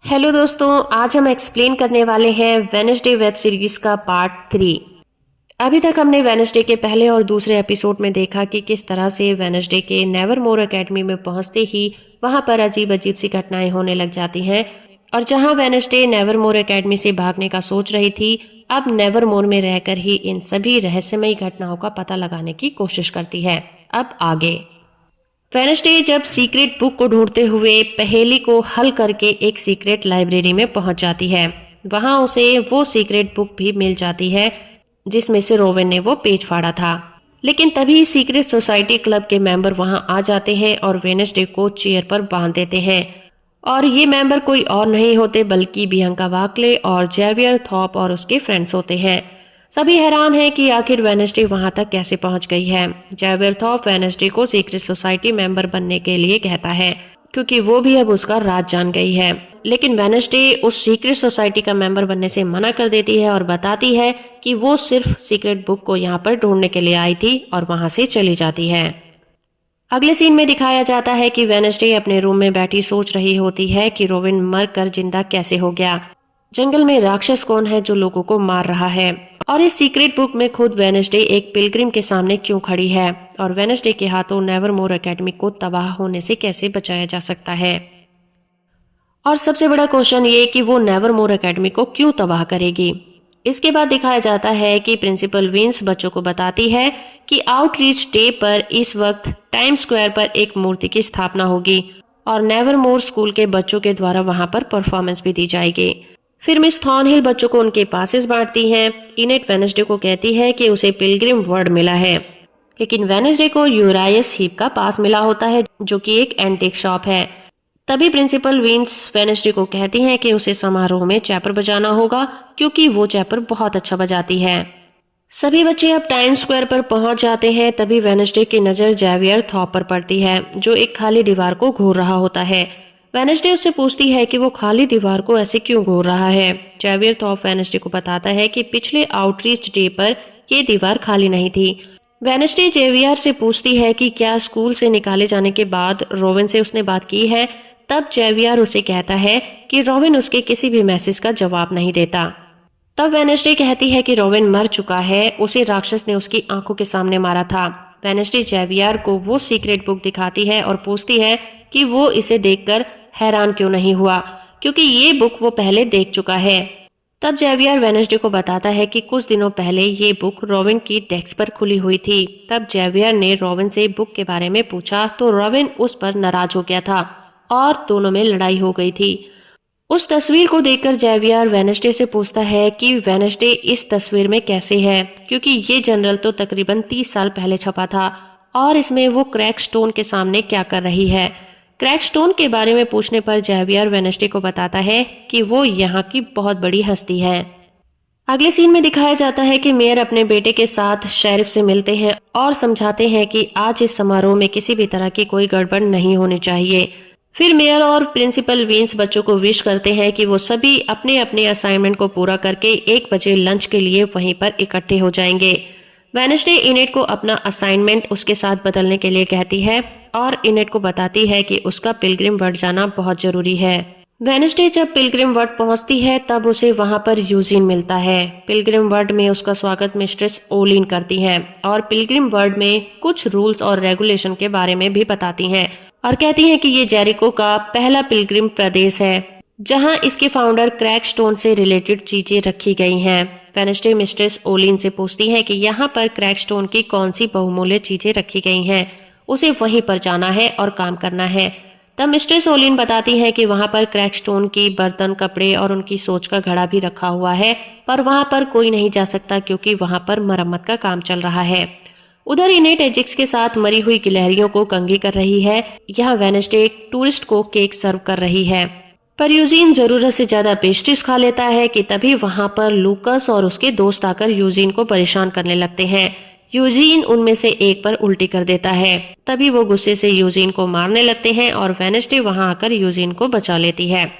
Hello दोस्तों, आज हम एक्सप्लेन करने वाले हैं वेडनेसडे वेब सीरीज का पार्ट 3। अभी तक हमने वेडनेसडे के पहले और दूसरे एपिसोड में देखा कि किस तरह से वेडनेसडे के नेवरमोर एकेडमी में पहुंचते ही वहां पर अजीब अजीब सी घटनाएं होने लग जाती हैं और जहां वेडनेसडे नेवरमोर एकेडमी से भागने का सोच रही थी, अब नेवरमोर में रहकर ही इन सभी रहस्यमयी घटनाओं का पता लगाने की कोशिश करती है। अब आगे वेडनेसडे जब सीक्रेट बुक को ढूंढते हुए पहेली को हल करके एक सीक्रेट लाइब्रेरी में पहुंच जाती है। वहां उसे वो सीक्रेट बुक भी मिल जाती है जिसमें से रोवेन ने वो पेज फाड़ा था। लेकिन तभी सीक्रेट सोसाइटी क्लब के मेंबर वहां आ जाते हैं और वेडनेसडे को चेयर पर बांध देते हैं। और ये मेंबर कोई और नहीं होते बल्कि बियांका बाकले और जेवियर थॉप और उसके फ्रेंड्स होते हैं। सभी हैरान हैं कि आखिर वेडनेसडे वहां तक कैसे पहुंच गई है। जेवियर थॉप वेडनेसडे को सीक्रेट सोसाइटी मेंबर बनने के लिए कहता है क्योंकि वो भी अब उसका राज जान गई है। लेकिन वेडनेसडे उस सीक्रेट सोसाइटी का मेंबर बनने से मना कर देती है और बताती है कि वो सिर्फ सीक्रेट बुक को यहाँ पर ढूंढने के लिए आई थी और वहां से चली जाती है। अगले सीन में दिखाया जाता है कि वेडनेसडे अपने रूम में बैठी सोच रही होती है कि रोविन मर कर जिंदा कैसे हो गया। जंगल में राक्षस कौन है जो लोगों को मार रहा है, और इस सीक्रेट बुक में खुद वेडनेसडे एक पिलग्रिम के सामने क्यों खड़ी है, और वेडनेसडे के हाथों नेवरमोर एकेडमी को तबाह होने से कैसे बचाया जा सकता है। और सबसे बड़ा क्वेश्चन ये कि वो नेवरमोर एकेडमी को क्यों तबाह करेगी। इसके बाद दिखाया जाता है कि प्रिंसिपल विंस बच्चों को बताती है कि आउटरीच डे पर इस वक्त टाइम स्क्वायर पर एक मूर्ति की स्थापना होगी और नेवरमोर स्कूल के बच्चों के द्वारा वहां पर परफॉर्मेंस भी दी जाएगी। फिर मिस थॉर्नहिल बच्चों को उनके पासेस बांटती हैं। इनेट वेडनेसडे को कहती है कि उसे पिलग्रिम वर्ड मिला है, लेकिन वेडनेसडे को यूरायस हीप का पास मिला होता है जो कि एक एंटीक शॉप है। तभी प्रिंसिपल विंस वेडनेसडे को कहती हैं कि उसे समारोह में चैपर बजाना होगा क्योंकि वो चैपर बहुत अच्छा बजाती है। सभी बच्चे अब टाइम स्क्वायर पर पहुंच जाते हैं। तभी वेडनेसडे की नजर जेवियर थॉप पर पड़ती है जो एक खाली दीवार को घूर रहा होता है। वेडनेसडे उससे पूछती है कि वो खाली दीवार को ऐसे क्यों घूर रहा है। जेवियर थॉप वेडनेसडे को बताता है कि पिछले आउटरीच डे पर ये दीवार खाली नहीं थी। वेडनेसडे जेवियर से पूछती है कि क्या स्कूल से निकाले जाने के बाद रोविन से उसने बात की है। तब जेवियर उसे कहता है कि रोविन उसके किसी भी मैसेज का जवाब नहीं देता। तब वेडनेसडे कहती है कि रोविन मर चुका है, उसे राक्षस ने उसकी आंखों के सामने मारा था। वेडनेसडे जेवियर को वो सीक्रेट बुक दिखाती है और पूछती है कि वो इसे देखकर हैरान क्यों नहीं हुआ क्योंकि ये बुक वो पहले देख चुका है। तब जेवियर वेडनेसडे को बताता है कि कुछ दिनों पहले ये बुक रोविन की डेस्क पर खुली हुई थी। तब जेवियर ने रोविन से बुक के बारे में पूछा तो रोविन उस पर नाराज हो गया था और दोनों में लड़ाई हो गई थी। उस तस्वीर को देखकर जेवियर वेडनेसडे से पूछता है कि वेडनेसडे इस तस्वीर में कैसे है क्योंकि ये जनरल तो तकरीबन 30 साल पहले छपा था और इसमें वो क्रैक स्टोन के सामने क्या कर रही है। क्रैक स्टोन के बारे में पूछने पर जेवियर वेडनेसडे को बताता है कि वो यहाँ की बहुत बड़ी हस्ती है। अगले सीन में दिखाया जाता है कि मेयर अपने बेटे के साथ शेरिफ से मिलते हैं और समझाते हैं कि आज इस समारोह में किसी भी तरह की कोई गड़बड़ नहीं होनी चाहिए। फिर मेयर और प्रिंसिपल विंस बच्चों को विश करते हैं कि वो सभी अपने अपने असाइनमेंट को पूरा करके 1 बजे लंच के लिए वहीं पर इकट्ठे हो जाएंगे। वेडनेसडे इनेट को अपना असाइनमेंट उसके साथ बदलने के लिए कहती है और इनेट को बताती है कि उसका पिलग्रिम वर्ड जाना बहुत जरूरी है। वेडनेसडे जब पिलग्रिम वर्ड पहुंचती है तब उसे वहां पर यूजीन मिलता है। पिलग्रिम वर्ड में उसका स्वागत मिस्ट्रेस ओलिन करती हैं और पिलग्रिम वर्ड में कुछ रूल्स और रेगुलेशन के बारे में भी बताती हैं और कहती हैं कि ये जेरिको का पहला पिलग्रिम प्रदेश है जहां इसके फाउंडर क्रैक स्टोन से रिलेटेड चीजें रखी गई हैं। वेडनेसडे मिस्ट्रेस ओलिन से पूछती है कि यहाँ पर क्रैक स्टोन की कौन सी बहुमूल्य चीजें रखी गई हैं, उसे वहीं पर जाना है और काम करना है। तब मिस्ट्रेस ओलिन बताती है कि वहां पर क्रैक स्टोन की बर्तन, कपड़े और उनकी सोच का घड़ा भी रखा हुआ है, पर वहां पर कोई नहीं जा सकता क्योंकि वहां पर मरम्मत का काम चल रहा है। उधर इनेट एजिक्स के साथ मरी हुई गिलहरियों को कंघी कर रही है। यहाँ वेडनेसडे एक टूरिस्ट को केक सर्व कर रही है, पर यूजीन जरूरत से ज्यादा पेस्ट्रीज खा लेता है कि तभी वहां पर लूकस और उसके दोस्त आकर यूजीन को परेशान करने लगते हैं। यूजीन उनमें से एक पर उल्टी कर देता है। तभी वो गुस्से से यूजीन को मारने लगते हैं और वेडनेसडे वहां आकर यूजीन को बचा लेती है।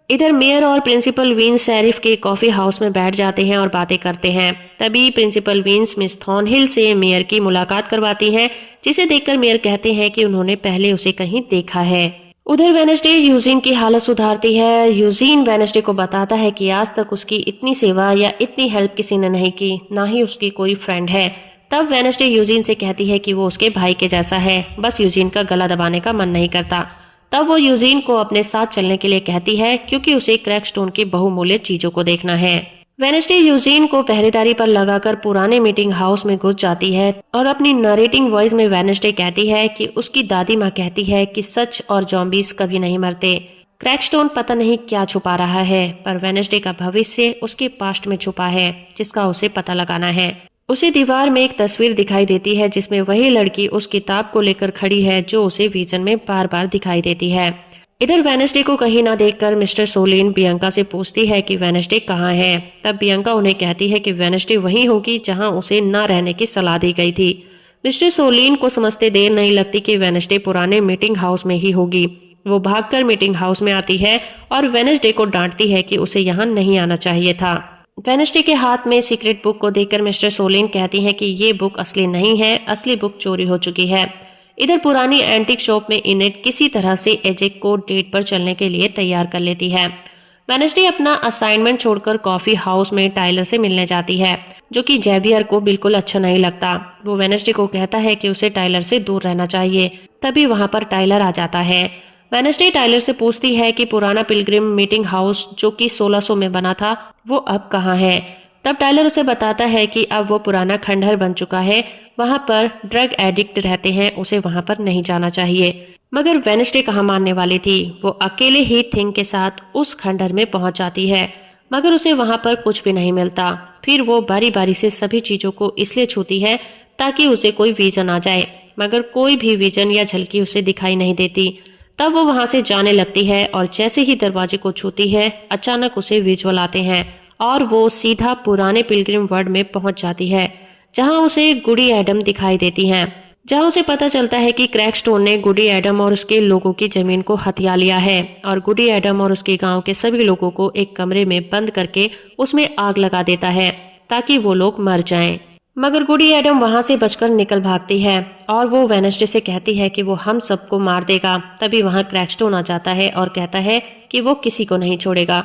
इधर मेयर और प्रिंसिपल विंस शेरिफ के कॉफी हाउस में बैठ जाते हैं और बातें करते हैं। तभी प्रिंसिपल विंस मिस थॉर्नहिल से मेयर की मुलाकात करवाती हैं, जिसे देखकर मेयर कहते हैं कि उन्होंने पहले उसे कहीं देखा है। उधर वेनेसडे यूजीन की हालत सुधारती है। यूजीन वेनेसडे को बताता है कि आज तक उसकी इतनी सेवा या इतनी हेल्प किसी ने नहीं की, ना ही उसकी कोई फ्रेंड है। तब वेनेसडे यूजीन से कहती है कि वो उसके भाई के जैसा है, बस यूजीन का गला दबाने का मन नहीं करता। तब वो यूजीन को अपने साथ चलने के लिए कहती है क्योंकि उसे क्रैकस्टोन की बहुमूल्य चीजों को देखना है। वेनेसडे यूजीन को पहरेदारी पर लगाकर पुराने मीटिंग हाउस में घुस जाती है और अपनी नरेटिंग वॉइस में वेनेसडे कहती है कि उसकी दादी माँ कहती है कि सच और जॉम्बीज कभी नहीं मरते। क्रैकस्टोन पता नहीं क्या छुपा रहा है, पर वेनेसडे का भविष्य उसके पास्ट में छुपा है जिसका उसे पता लगाना है। उसे दीवार में एक तस्वीर दिखाई देती है जिसमें वही लड़की उस किताब को लेकर खड़ी है जो उसे विजन में बार बार दिखाई देती है। इधर वेनेसडे को कहीं ना देखकर मिस्टर सोलिन बियंका से पूछती है कि वेनेसडे कहाँ है। तब बियंका उन्हें कहती है कि वेनेसडे वहीं होगी जहां उसे न रहने की सलाह दी गई थी। मिस्टर सोलिन को समझते देर नहीं लगती कि वेनेसडे पुराने मीटिंग हाउस में ही होगी। वो भागकर मीटिंग हाउस में आती है और वेनेसडे को डांटती है कि उसे यहाँ नहीं आना चाहिए था। वेनेसडे के हाथ में सीक्रेट बुक को देखकर मिस्टर सोलिन कहती हैं कि ये बुक असली नहीं है, असली बुक चोरी हो चुकी है। इधर पुरानी एंटीक शॉप में इनेट किसी तरह से एजेक को डेट पर चलने के लिए तैयार कर लेती है। वेनेसडे अपना असाइनमेंट छोड़कर कॉफी हाउस में टाइलर से मिलने जाती है, जो कि जेवियर को बिल्कुल अच्छा नहीं लगता। वो वेनेसडे को कहता है कि उसे टाइलर से दूर रहना चाहिए। तभी वहां पर टाइलर आ जाता है। वेनेसडे टाइलर से पूछती है कि पुराना पिलग्रिम मीटिंग हाउस जो कि 1600 में बना था वो अब कहाँ है। तब टाइलर उसे बताता है कि अब वो पुराना खंडहर बन चुका है, वहां पर ड्रग एडिक्ट रहते हैं, उसे वहां पर नहीं जाना चाहिए। मगर वेनेसडे कहाँ मानने वाली थी। वो अकेले ही थिंग के साथ उस खंडहर में पहुंच जाती है, मगर उसे वहां पर कुछ भी नहीं मिलता। फिर वो बारी बारी से सभी चीजों को इसलिए छूती है ताकि उसे कोई विजन आ जाए, मगर कोई भी विजन या झलकी उसे दिखाई नहीं देती। तब वो वहां से जाने लगती है और जैसे ही दरवाजे को छूती है अचानक उसे विजुअल आते हैं और वो सीधा पुराने पिलग्रिम वर्ल्ड में पहुंच जाती है, जहां उसे गुडी एडम दिखाई देती हैं। जहां उसे पता चलता है कि क्रैकस्टोन ने गुडी एडम और उसके लोगों की जमीन को हथिया लिया है और गुडी एडम और उसके गांव के सभी लोगों को एक कमरे में बंद करके उसमें आग लगा देता है ताकि वो लोग मर जाएं। मगर गुडी एडम वहां से बचकर निकल भागती है और वो वेनेसडे से कहती है कि वो हम सबको मार देगा। तभी वहां क्रैकस्टोन आ जाता है और कहता है कि वो किसी को नहीं छोड़ेगा।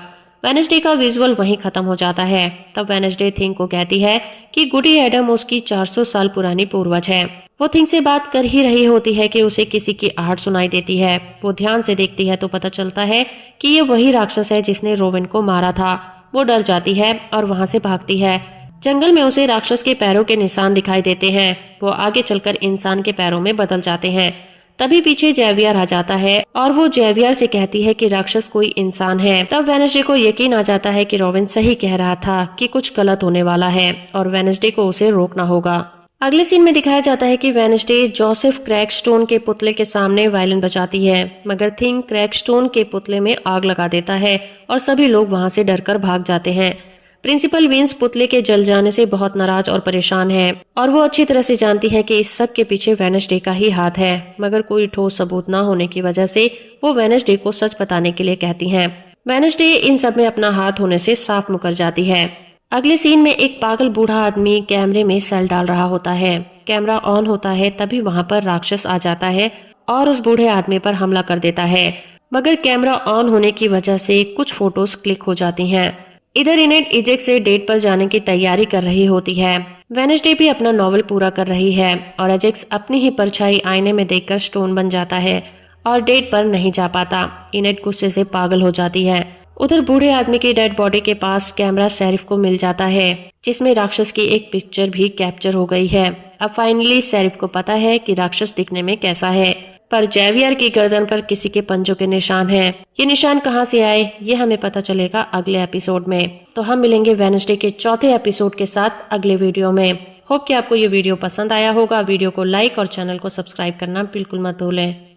वेनेसडे का विजुअल वहीं खत्म हो जाता है। तब वेनेसडे थिंग को कहती है कि गुडी एडम उसकी 400 साल पुरानी पूर्वज है। वो थिंग से बात कर ही रही होती है कि उसे किसी की आहट सुनाई देती है। वो ध्यान से देखती है तो पता चलता है कि ये वही राक्षस है जिसने रोवेन को मारा था। वो डर जाती है और वहां से भागती है। जंगल में उसे राक्षस के पैरों के निशान दिखाई देते हैं। वो आगे चलकर इंसान के पैरों में बदल जाते हैं। तभी पीछे जेवियर आ जाता है और वो जेवियर से कहती है कि राक्षस कोई इंसान है। तब वेनेसडे को यकीन आ जाता है कि रोवेन सही कह रहा था कि कुछ गलत होने वाला है और वेनेसडे को उसे रोकना होगा। अगले सीन में दिखाया जाता है कि वेनेसडे जोसेफ क्रैकस्टोन के पुतले के सामने वायलिन बजाती है, मगर थिंग क्रैकस्टोन के पुतले में आग लगा देता है और सभी लोग वहां से डरकर भाग जाते हैं। प्रिंसिपल विंस पुतले के जल जाने से बहुत नाराज और परेशान है और वो अच्छी तरह से जानती है कि इस सब के पीछे वेनेसडे का ही हाथ है, मगर कोई ठोस सबूत न होने की वजह से वो वेनेसडे को सच बताने के लिए कहती हैं। वेनेसडे इन सब में अपना हाथ होने से साफ मुकर जाती है। अगले सीन में एक पागल बूढ़ा आदमी कैमरे में सेल डाल रहा होता है। कैमरा ऑन होता है तभी वहां पर राक्षस आ जाता है और उस बूढ़े आदमी पर हमला कर देता है, मगर कैमरा ऑन होने की वजह से कुछ फोटोज क्लिक हो जाती हैं। इधर इनेट एजेक से डेट पर जाने की तैयारी कर रही होती है। वेनेसडे भी अपना नॉवल पूरा कर रही है और एजेक्स अपनी ही परछाई आईने में देखकर स्टोन बन जाता है और डेट पर नहीं जा पाता। इनेट गुस्से से पागल हो जाती है। उधर बूढ़े आदमी की डेड बॉडी के पास कैमरा शेरिफ को मिल जाता है, जिसमें राक्षस की एक पिक्चर भी कैप्चर हो गई है। अब फाइनली शेरिफ को पता है कि राक्षस दिखने में कैसा है, पर जेवियर की गर्दन पर किसी के पंजों के निशान हैं। ये निशान कहाँ से आए ये हमें पता चलेगा अगले एपिसोड में। तो हम मिलेंगे वेडनेसडे के चौथे एपिसोड के साथ अगले वीडियो में। होप कि आपको ये वीडियो पसंद आया होगा। वीडियो को लाइक और चैनल को सब्सक्राइब करना बिल्कुल मत भूलें।